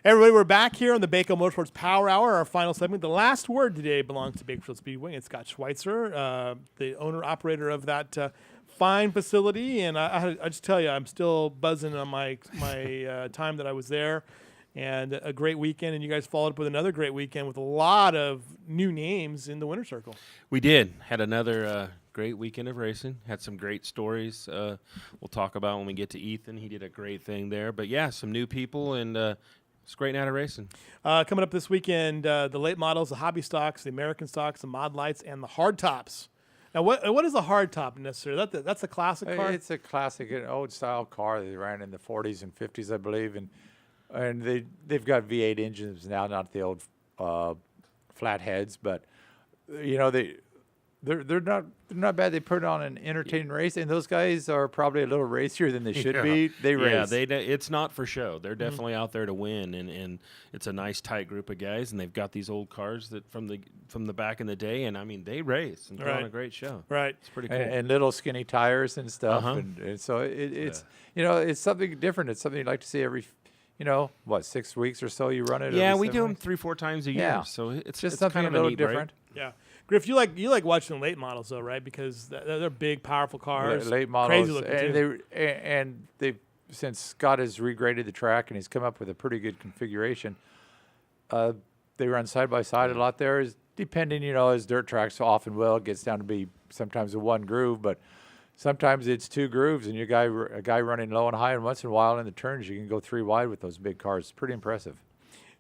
Hey, everybody, we're back here on the Bako Motorsports Power Hour, our final segment. The last word today belongs to Bakersfield Speedway. It's Scott Schweitzer, the owner-operator of that fine facility. And I just tell you, I'm still buzzing on my time that I was there. And a great weekend, and you guys followed up with another great weekend with a lot of new names in the winner's circle. We did. Had another great weekend of racing. Had some great stories we'll talk about when we get to Ethan. He did a great thing there. But, yeah, some new people, and it's a great night of racing. Coming up this weekend, the late models, the hobby stocks, the American stocks, the mod lights, and the hard tops. Now, what is a hard top necessarily? That's a classic car? It's a classic, an old-style car. They ran in the 40s and 50s, I believe, and they've got V8 engines now, not the old flat heads, but you know they're not bad. They put on an entertaining race, and those guys are probably a little racier than they should be. They race. Yeah, it's not for show. They're definitely out there to win, and it's a nice tight group of guys, and they've got these old cars that from the back in the day, and I mean they race and put on a great show. Right, it's pretty cool. And little skinny tires and stuff, and so it's it's something different. It's something you'd like to see every. 6 weeks or so you run it? Yeah, we do them 3-4 times a year. Yeah. So it's just something kind of a little different. Break. Yeah. Griff, you like watching late models though, right? Because they're big, powerful cars. Late models. Crazy looking too. And they've, since Scott has regraded the track and he's come up with a pretty good configuration, they run side by side a lot there. Depending, as dirt tracks often will, it gets down to be sometimes a one groove, but sometimes it's two grooves, and a guy running low and high, and once in a while in the turns you can go three wide with those big cars. It's pretty impressive.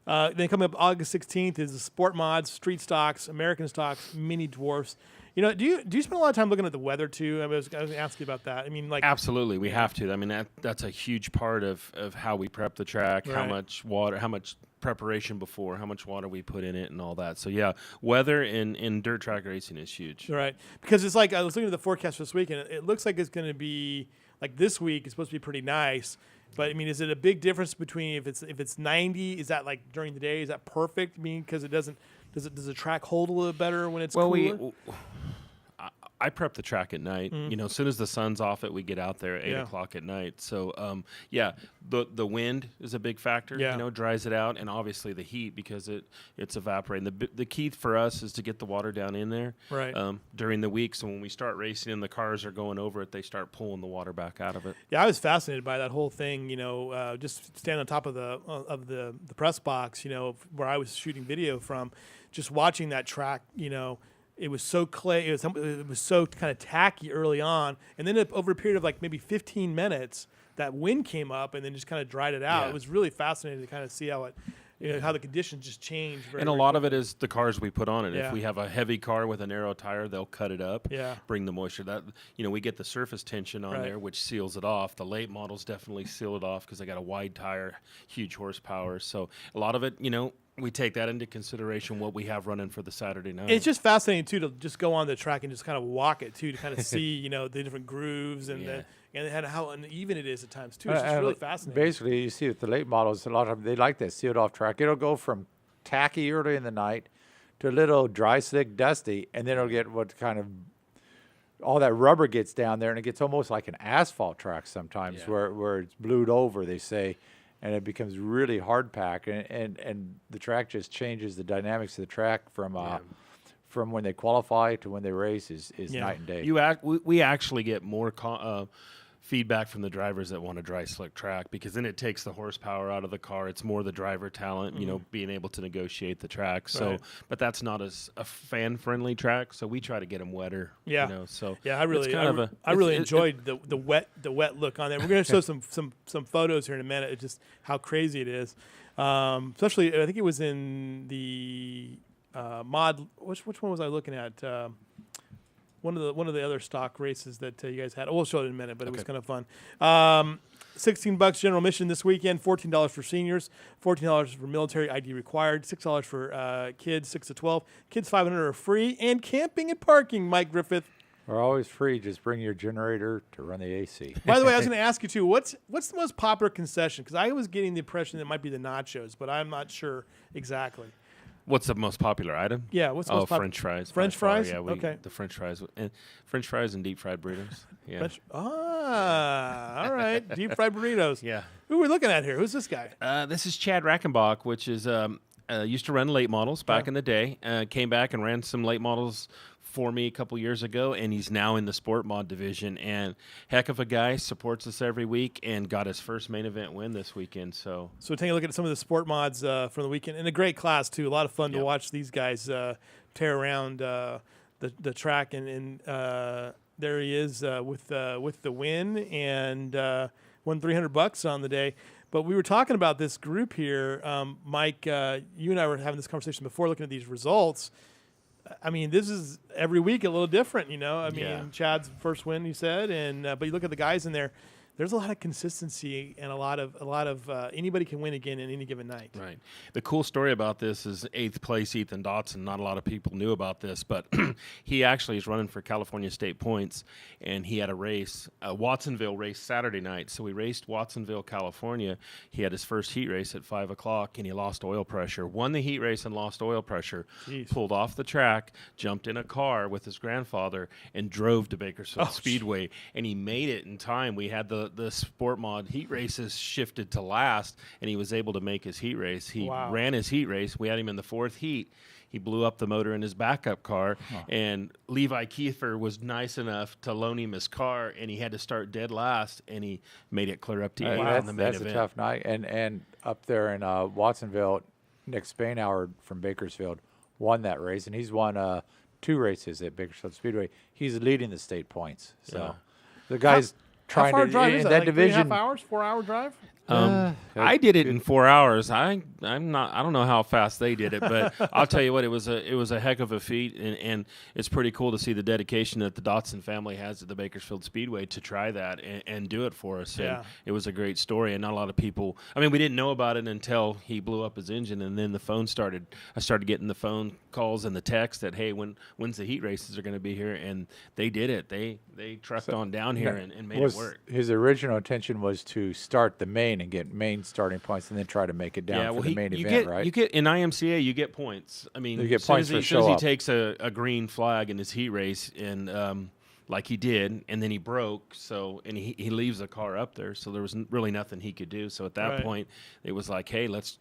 Then coming up August 16th is the sport mods, street stocks, American stocks, mini dwarfs. Do you spend a lot of time looking at the weather too? I was going to ask you about that. I mean, absolutely, we have to. I mean, that's a huge part of how we prep the track, right. How much water, how much preparation before, how much water we put in it, and all that. So yeah, weather in dirt track racing is huge. Right, because it's like I was looking at the forecast for this week, and it looks like it's going to be like this week. It's supposed to be pretty nice. But I mean, is it a big difference between if it's 90? Is that like during the day? Is that perfect? I mean, because does the track hold a little better when it's cooler? I prep the track at night. As soon as the sun's off we get out there at 8 o'clock at night. So the wind is a big factor. Yeah. Dries it out, and obviously the heat because it's evaporating. The key for us is to get the water down in there during the week. So when we start racing and the cars are going over it, they start pulling the water back out of it. Yeah, I was fascinated by that whole thing. Just standing on top of the press box. Where I was shooting video from, just watching that track. It was so clay. It was so kind of tacky early on, and then over a period of like maybe 15 minutes, that wind came up and then just kind of dried it out. Yeah. It was really fascinating to kind of see how how the conditions just changed. And a lot of it is the cars we put on it. Yeah. If we have a heavy car with a narrow tire, they'll cut it up. Yeah. Bring the moisture. That we get the surface tension on there, which seals it off. The late models definitely seal it off because they got a wide tire, huge horsepower. So a lot of it, we take that into consideration what we have running for the Saturday night. It's just fascinating too to just go on the track and just kind of walk it too to kind of see the different grooves and how uneven it is at times too. It's just really fascinating. Basically, you see with the late models, a lot of them, they like that sealed off track. It'll go from tacky early in the night to a little dry, slick, dusty, and then it'll get what kind of all that rubber gets down there, and it gets almost like an asphalt track sometimes where it's blued over, they say. And it becomes really hard pack, and the track just changes the dynamics of the track from when they qualify to when they race is night and day. We actually get more feedback from the drivers that want a dry slick track because then it takes the horsepower out of the car. It's more the driver talent, being able to negotiate the track. So, but that's not as a fan friendly track. So we try to get them wetter. Yeah. So yeah, I really enjoyed the wet look on there. We're going to show some photos here in a minute. It's just how crazy it is. Especially, I think it was in the mod. Which one was I looking at? One of the other stock races that you guys had. We'll show it in a minute, but it was kind of fun. $16 general admission this weekend. $14 for seniors. $14 for military ID required. $6 for kids 6 to 12. Kids 500 are free, and camping and parking. Mike Griffith. We're always free. Just bring your generator to run the AC. By the way, I was going to ask you too. What's the most popular concession? Because I was getting the impression that it might be the nachos, but I'm not sure exactly. What's the most popular item? Yeah, what's the most popular? French fries. French by far. fries? Yeah, Okay. The French fries and deep fried burritos. Yeah. All right. Deep fried burritos. Yeah. Who are we looking at here? Who's this guy? This is Chad Rackenbach, which is used to run late models back in the day. Came back and ran some late models for me a couple years ago, and he's now in the sport mod division. And heck of a guy, supports us every week, and got his first main event win this weekend. So taking a look at some of the sport mods from the weekend, and a great class too. A lot of fun to watch these guys tear around the track, and there he is with the win, and won $300 on the day. But we were talking about this group here, Mike. You and I were having this conversation before, looking at these results. I mean, this is every week a little different, you know. I mean, Chad's first win, you said, and but you look at the guys in there. There's a lot of consistency and a lot of anybody can win again in any given night. Right. The cool story about this is 8th place Ethan Dotson. Not a lot of people knew about this, but he actually is running for California State Points, and he had a race, a Watsonville race Saturday night. So we raced Watsonville, California. He had his first heat race at 5 o'clock, and he lost oil pressure. Won the heat race and lost oil pressure. Jeez. Pulled off the track, jumped in a car with his grandfather, and drove to Bakersfield Speedway. And he made it in time. We had the sport mod heat races shifted to last, and he was able to make his heat race. He ran his heat race. We had him in the 4th heat. He blew up the motor in his backup car, and Levi Kiefer was nice enough to loan him his car, and he had to start dead last, and he made it clear up to 8 on the main event. That's a tough night. And up there in Watsonville, Nick Spainhour from Bakersfield won that race, and he's won 2 races at Bakersfield Speedway. He's leading the state points. So the guy's How far trying to drive is in that? that Like division. 3.5 hours, 4 hour drive? I did it in 4 hours. I'm not. I don't know how fast they did it, but I'll tell you what, it was a heck of a feat, and it's pretty cool to see the dedication that the Dotson family has at the Bakersfield Speedway to try that and do it for us. Yeah. And it was a great story, and not a lot of people. I mean, we didn't know about it until he blew up his engine, and then the phone started. I started getting the phone calls and the text that, hey, when's the heat races are going to be here, and they did it. They trucked on down here and made it work. His original intention was to start the main and get main starting points, and then try to make it down for the main event, right? You get in IMCA, you get points. I mean, you get as soon points as for show he up. takes a green flag in his heat race, and like he did, and then he broke, and he leaves the car up there, so there was really nothing he could do. So at that point, it was like, hey, let's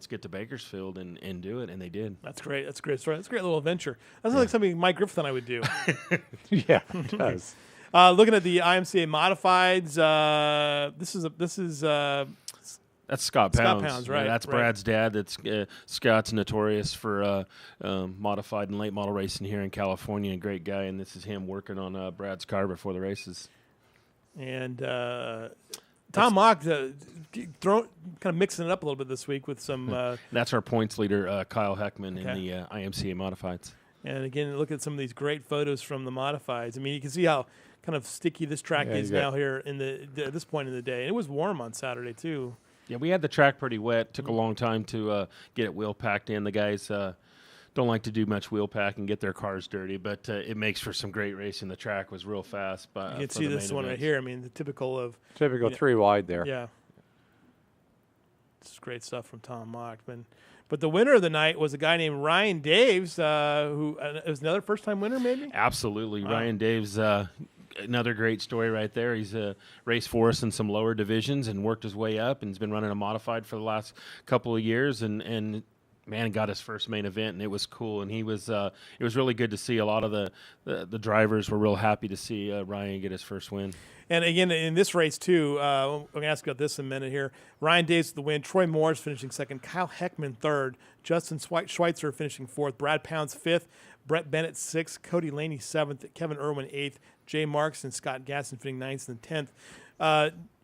get to Bakersfield and do it, and they did. That's great. That's a great story. That's a great little adventure. That's like something Mike Griffith and I would do. Yeah, it does. Looking at the IMCA modifieds, this is That's Scott Pounds. Pounds, right, That's right. Brad's dad. That's Scott's notorious for modified and late model racing here in California. A great guy, and this is him working on Brad's car before the races. And Tom Mock kind of mixing it up a little bit this week with some. That's our points leader, Kyle Heckman, Okay. in the IMCA modifieds. And again, look at some of these great photos from the modifieds. I mean, you can see how kind of sticky this track is now here at this point in the day. And it was warm on Saturday too. Yeah, we had the track pretty wet. Took a long time to get it wheel packed in. The guys don't like to do much wheel pack and get their cars dirty, but it makes for some great racing. The track was real fast. You can see this one right here. I mean, the typical 3 wide there. Yeah. This is great stuff from Tom Mockman. But the winner of the night was a guy named Ryan Daves, who was another first-time winner, maybe? Absolutely. Ryan Daves, another great story right there. He's raced for us in some lower divisions and worked his way up, and has been running a modified for the last couple of years, and man, got his first main event, and it was cool. And he was it was really good to see. A lot of the drivers were real happy to see Ryan get his first win. And again, in this race, too, I'm going to ask about this in a minute here. Ryan Daves with the win. Troy Morris finishing second. Kyle Heckman third. Justin Schweitzer finishing fourth. Brad Pounds fifth. Brett Bennett sixth. Cody Laney seventh. Kevin Irwin eighth. Jay Marks and Scott Gasson finishing ninth and 10th.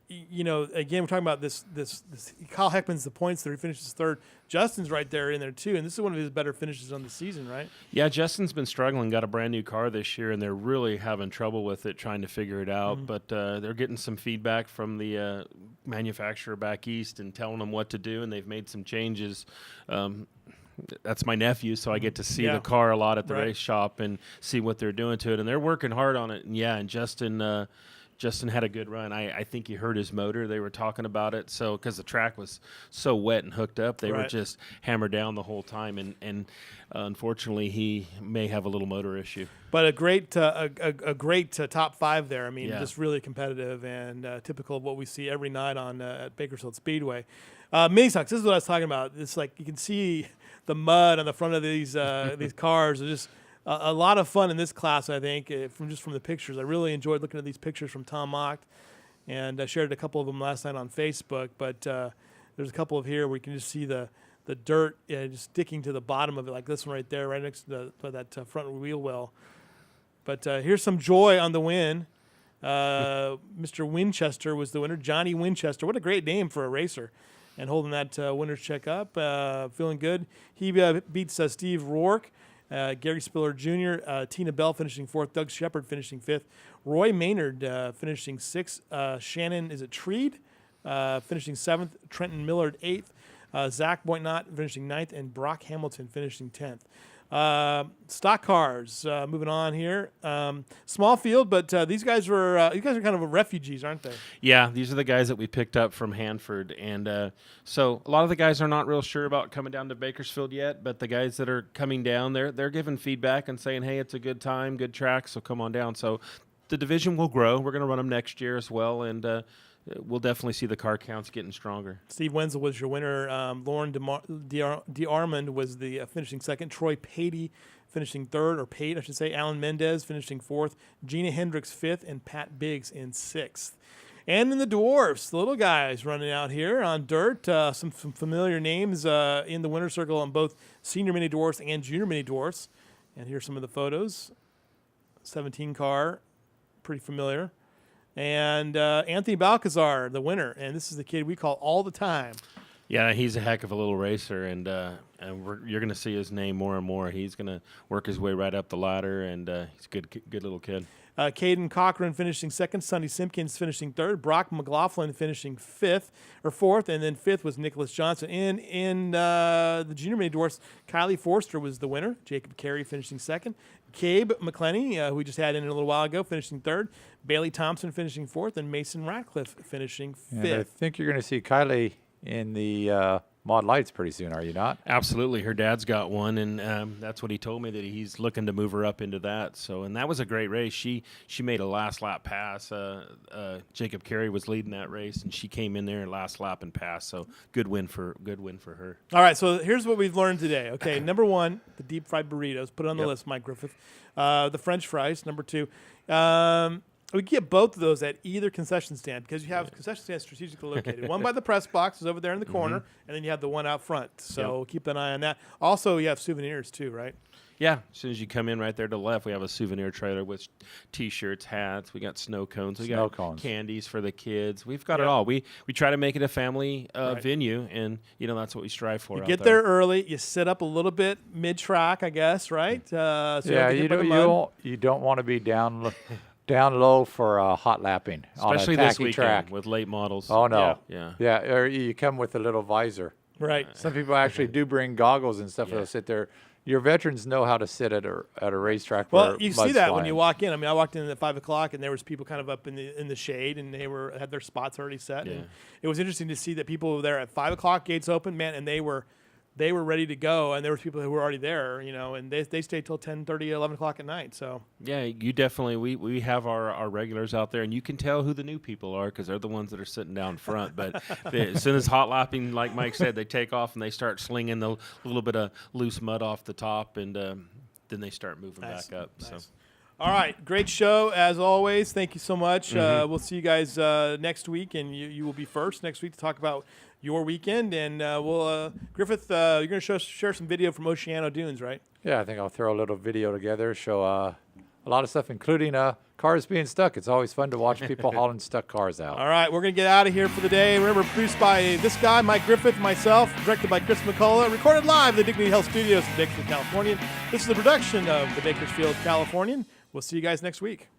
Again, we're talking about this Kyle Heckman's the points there. He finishes third. Justin's right there in there, too. And this is one of his better finishes on the season, right? Yeah, Justin's been struggling. Got a brand new car this year, and they're really having trouble with it, trying to figure it out. Mm-hmm. But they're getting some feedback from the manufacturer back east and telling them what to do, and they've made some changes. That's my nephew, so I get to see the car a lot at the race shop and see what they're doing to it. And they're working hard on it. And, and Justin had a good run. I think he hurt his motor. They were talking about it. So because the track was so wet and hooked up, they were just hammered down the whole time. And unfortunately, he may have a little motor issue. But a great top 5 there. I mean, just really competitive and typical of what we see every night on at Bakersfield Speedway. Mini stocks. This is what I was talking about. It's like you can see the mud on the front of these these cars. It's just a lot of fun in this class, I think, from the pictures. I really enjoyed looking at these pictures from Tom Mocht, and I shared a couple of them last night on Facebook. But there's a couple of here where you can just see the dirt just sticking to the bottom of it, like this one right there, right next to that front wheel well. But here's some joy on the win. Mr. Winchester was the winner. Johnny Winchester. What a great name for a racer. And holding that winner's check up. Feeling good. He beats Steve Rourke. Gary Spiller Jr., Tina Bell finishing 4th, Doug Shepard finishing 5th, Roy Maynard finishing 6th, Shannon, is it Treed, finishing 7th, Trenton Millard 8th, Zach Boynott finishing 9th, and Brock Hamilton finishing 10th. Stock cars, moving on here. Small field, but these guys are kind of refugees, aren't they? Yeah, these are the guys that we picked up from Hanford, and so a lot of the guys are not real sure about coming down to Bakersfield yet. But the guys that are coming down, they're giving feedback and saying, "Hey, it's a good time, good track, so come on down." So the division will grow. We're going to run them next year as well, and we'll definitely see the car counts getting stronger. Steve Wenzel was your winner. Lauren DeArmond was the finishing 2nd. Troy Patey finishing 3rd, or Pate, I should say. Alan Mendez finishing 4th. Gina Hendricks 5th, and Pat Biggs in 6th. And in the dwarfs, the little guys running out here on dirt. Some familiar names in the winner's circle on both senior mini dwarfs and junior mini dwarfs. And here's some of the photos. 17 car, pretty familiar. And Anthony Balcazar, the winner. And this is the kid we call all the time. Yeah, he's a heck of a little racer, and you're going to see his name more and more. He's going to work his way right up the ladder, and he's a good little kid. Caden Cochran finishing 2nd, Sonny Simpkins finishing 3rd, Brock McLaughlin finishing 4th, and then 5th was Nicholas Johnson. In the junior mini dwarfs, Kylie Forster was the winner, Jacob Carey finishing 2nd, Cabe McClenny, who we just had in a little while ago, finishing 3rd, Bailey Thompson finishing 4th, and Mason Ratcliffe finishing 5th. And I think you're going to see Kylie in the Mod Lights pretty soon, are you not? Absolutely. Her dad's got one, and that's what he told me, that he's looking to move her up into that. So, and that was a great race. She made a last lap pass. Jacob Carey was leading that race, and she came in there last lap and passed. So good win for her. All right, so here's what we've learned today. Okay, number 1, the deep fried burritos. Put it on the list, Mike Griffith. The French fries, number 2. We get both of those at either concession stand, because you have concession stands strategically located. One by the press box is over there in the corner, and then you have the one out front. So keep an eye on that. Also, you have souvenirs too, right? Yeah, as soon as you come in right there to the left, we have a souvenir trailer with T-shirts, hats. We got snow cones. We got candies for the kids. We've got it all. We try to make it a family venue, and that's what we strive for. You get there early. You sit up a little bit mid-track, I guess, right? So you don't want to be down low for hot lapping, especially on a this tacky weekend track with late models. Oh no, yeah. Or you come with a little visor. Right. Some people actually do bring goggles and stuff. They'll sit there. Your veterans know how to sit at a racetrack. Well, you see that when you walk in. I mean, I walked in at 5 o'clock, and there was people kind of up in the shade, and they had their spots already set. Yeah. And it was interesting to see that people were there at 5 o'clock, gates open, man, and they were ready to go, and there was people who were already there, and they stayed till 10:30, 11 o'clock at night. So yeah, you definitely we have our regulars out there, and you can tell who the new people are, because they're the ones that are sitting down front. But as soon as hot lapping, like Mike said, they take off and they start slinging the little bit of loose mud off the top, and then they start moving back up. Nice. So. All right, great show as always. Thank you so much. We'll see you guys next week, and you will be first next week to talk about your weekend. And Griffith, you're going to share some video from Oceano Dunes, right? Yeah, I think I'll throw a little video together, show a lot of stuff, including cars being stuck. It's always fun to watch people hauling stuck cars out. All right, we're going to get out of here for the day. Remember, produced by this guy, Mike Griffith, myself, directed by Chris McCullough, recorded live at the Dignity Health Studios in Bakersfield, California. This is the production of the Bakersfield Californian. We'll see you guys next week.